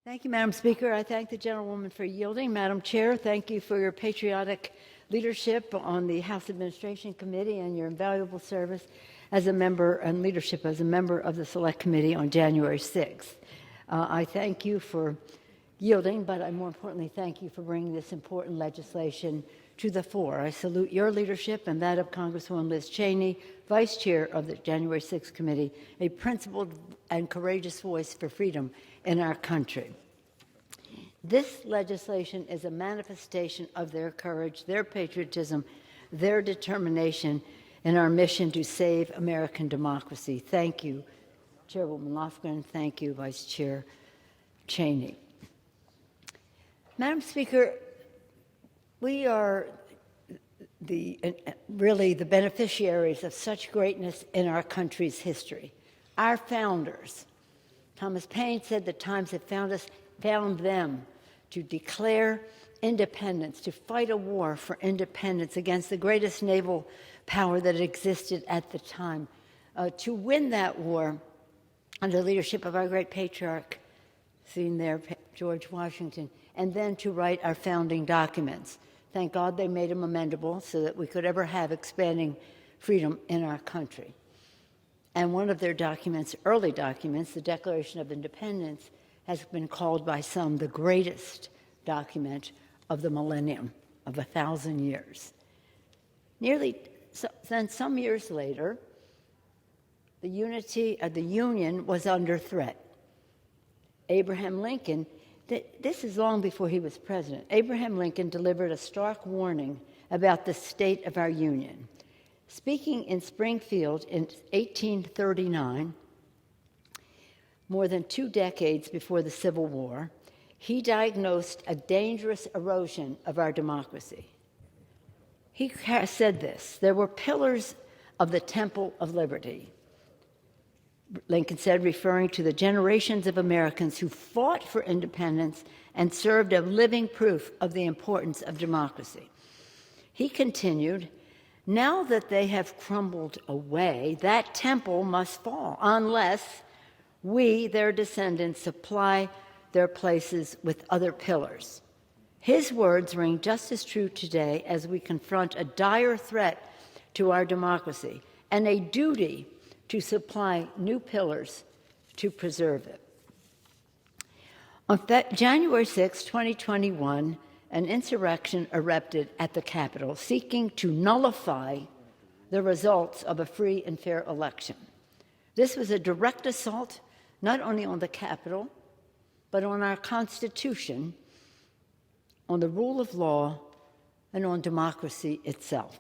Thank you, Madam Speaker. I thank the gentlewoman for yielding. Madam Chair, thank you for your patriotic leadership on the House Administration Committee and your invaluable service as a member and leadership as a member of the Select Committee on January 6th. I thank you for yielding, but I more importantly thank you for bringing this important legislation to the fore. I salute your leadership and that of Congresswoman Liz Cheney, Vice Chair of the January 6th Committee, a principled and courageous voice for freedom in our country. This legislation is a manifestation of their courage, their patriotism, their determination in our mission to save American democracy. Thank you, Chairwoman Lofgren. Thank you, Vice Chair Cheney. Madam Speaker, we are really the beneficiaries of such greatness in our country's history. Our founders, Thomas Paine said, the times have found them to declare independence, to fight a war for independence against the greatest naval power that existed at the time, to win that war under the leadership of our great patriarch, seen there, George Washington, and then to write our founding documents. Thank God they made them amendable so that we could ever have expanding freedom in our country. And one of their documents, early documents, the Declaration of Independence, has been called by some the greatest document of the millennium, of 1,000 years. Then some years later, the unity of the Union was under threat. Abraham Lincoln, this is long before he was president, Abraham Lincoln delivered a stark warning about the state of our Union. Speaking in Springfield in 1839, more than 2 decades before the Civil War, he diagnosed a dangerous erosion of our democracy. He said this: there were pillars of the Temple of Liberty, Lincoln said, referring to the generations of Americans who fought for independence and served as living proof of the importance of democracy. He continued, now that they have crumbled away, that temple must fall unless we, their descendants, supply their places with other pillars. His words ring just as true today as we confront a dire threat to our democracy and a duty to supply new pillars to preserve it. On January 6, 2021, an insurrection erupted at the Capitol seeking to nullify the results of a free and fair election. This was a direct assault not only on the Capitol, but on our Constitution, on the rule of law, and on democracy itself.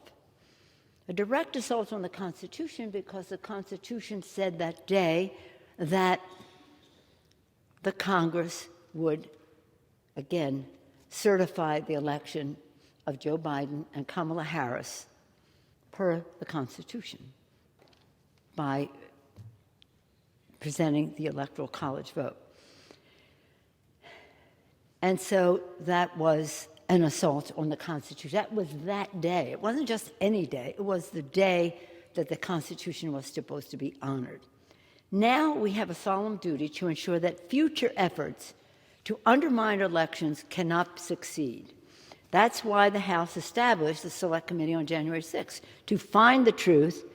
A direct assault on the Constitution because the Constitution said that day that the Congress would, again, certify the election of Joe Biden and Kamala Harris per the Constitution by presenting the Electoral College vote. And so that was an assault on the Constitution. That was that day. It wasn't just any day. It was the day that the Constitution was supposed to be honored. Now we have a solemn duty to ensure that future efforts to undermine elections cannot succeed. That's why the House established the Select Committee on January 6th, to find the truth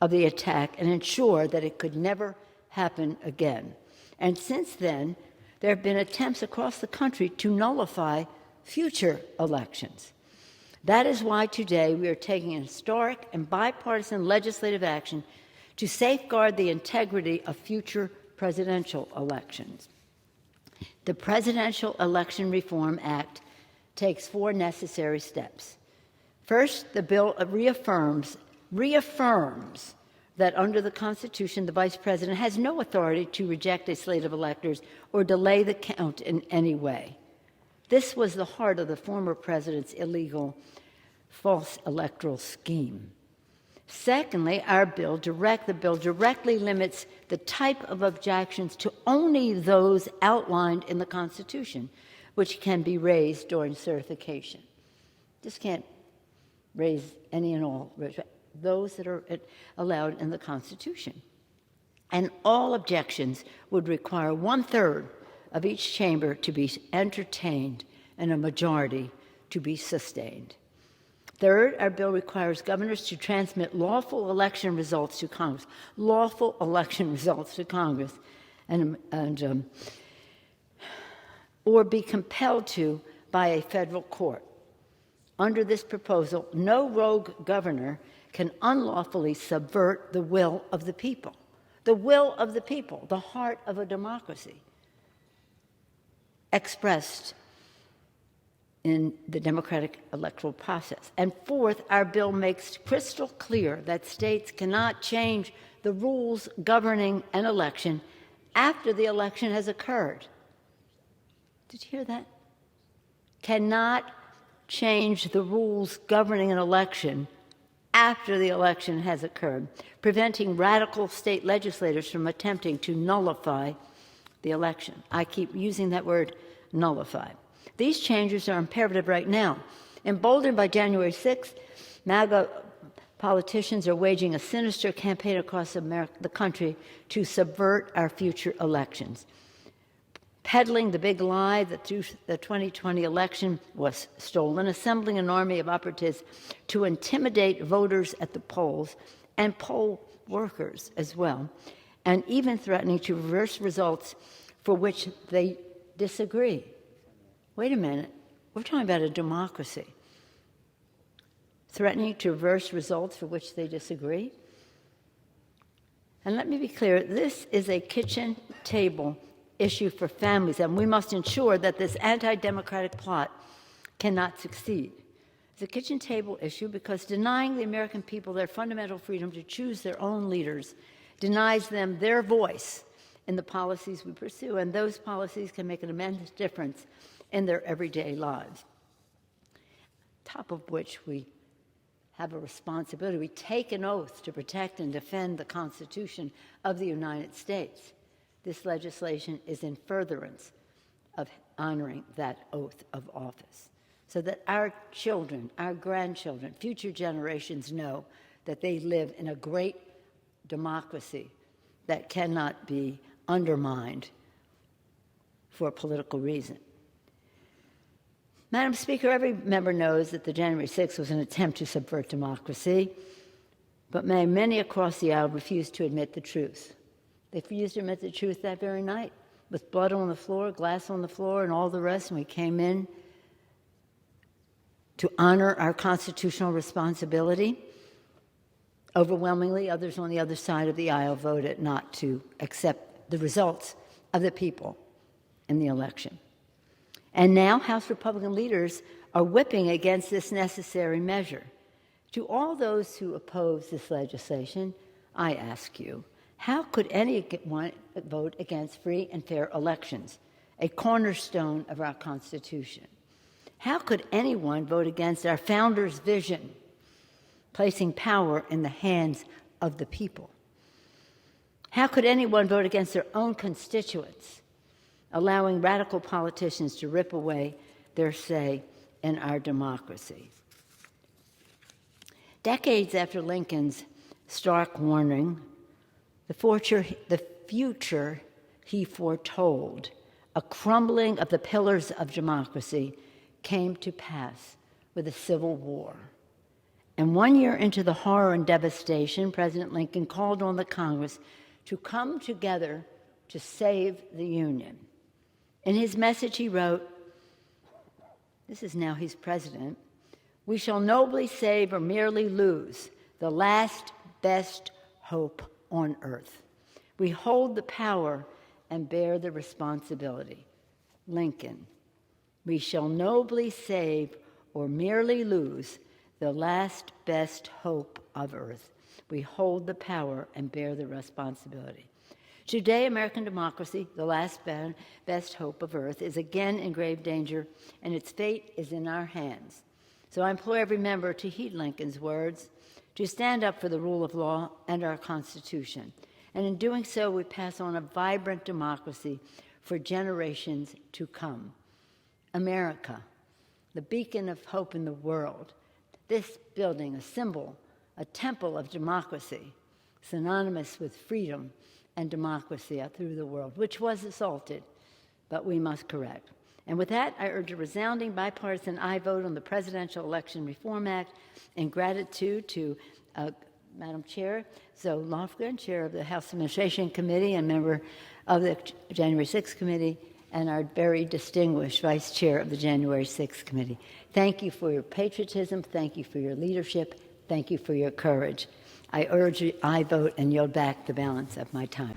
of the attack and ensure that it could never happen again. And since then, there have been attempts across the country to nullify future elections. That is why today we are taking an historic and bipartisan legislative action to safeguard the integrity of future presidential elections. The Presidential Election Reform Act takes 4 necessary steps. First, the bill reaffirms that under the Constitution, the Vice President has no authority to reject a slate of electors or delay the count in any way. This was the heart of the former president's illegal false electoral scheme. Secondly, the bill directly limits the type of objections to only those outlined in the Constitution, which can be raised during certification. Just can't raise any and all, those that are allowed in the Constitution. And all objections would require 1/3 of each chamber to be entertained and a majority to be sustained. Third, our bill requires governors to transmit lawful election results to Congress, lawful election results to Congress, or be compelled to by a federal court. Under this proposal, no rogue governor can unlawfully subvert the will of the people. The will of the people, the heart of a democracy, expressed in the democratic electoral process. And fourth, our bill makes crystal clear that states cannot change the rules governing an election after the election has occurred. Did you hear that? Cannot change the rules governing an election after the election has occurred, preventing radical state legislators from attempting to nullify the election. I keep using that word, nullify. These changes are imperative right now. Emboldened by January 6th, MAGA politicians are waging a sinister campaign across the country to subvert our future elections, peddling the big lie that the 2020 election was stolen, assembling an army of operatives to intimidate voters at the polls and poll workers as well, and even threatening to reverse results for which they disagree. Wait a minute, we're talking about a democracy. Threatening to reverse results for which they disagree? And let me be clear, this is a kitchen table issue for families, and we must ensure that this anti-democratic plot cannot succeed. It's a kitchen table issue because denying the American people their fundamental freedom to choose their own leaders denies them their voice in the policies we pursue, and those policies can make an immense difference in their everyday lives. Top of which we have a responsibility. We take an oath to protect and defend the Constitution of the United States. This legislation is in furtherance of honoring that oath of office, so that our children, our grandchildren, future generations know that they live in a great democracy that cannot be undermined for a political reason. Madam Speaker, every member knows that the January 6th was an attempt to subvert democracy, but many across the aisle refused to admit the truth. They refused to admit the truth that very night, with blood on the floor, glass on the floor, and all the rest, and we came in to honor our constitutional responsibility. Overwhelmingly, others on the other side of the aisle voted not to accept the results of the people in the election. And now House Republican leaders are whipping against this necessary measure. To all those who oppose this legislation, I ask you, how could anyone vote against free and fair elections, a cornerstone of our Constitution? How could anyone vote against our founders' vision, placing power in the hands of the people? How could anyone vote against their own constituents, allowing radical politicians to rip away their say in our democracy? Decades after Lincoln's stark warning, the future he foretold, a crumbling of the pillars of democracy, came to pass with a civil war. And 1 year into the horror and devastation, President Lincoln called on the Congress to come together to save the Union. In his message, he wrote, this is now he's president, "We shall nobly save or merely lose the last best hope on earth. We hold the power and bear the responsibility." Lincoln, "We shall nobly save or merely lose the last best hope of earth. We hold the power and bear the responsibility." Today, American democracy, the last best hope of earth, is again in grave danger, and its fate is in our hands. So I implore every member to heed Lincoln's words, to stand up for the rule of law and our Constitution. And in doing so, we pass on a vibrant democracy for generations to come. America, the beacon of hope in the world, this building, a symbol, a temple of democracy, synonymous with freedom and democracy through the world, which was assaulted but we must correct. And with that, I urge a resounding bipartisan aye vote on the Presidential Election Reform Act in gratitude to Madam Chair Zoe Lofgren, Chair of the House Administration Committee and member of the January 6th Committee, and our very distinguished Vice Chair of the January 6th Committee. Thank you for your patriotism. Thank you for your leadership. Thank you for your courage. I urge you, aye vote and yield back the balance of my time.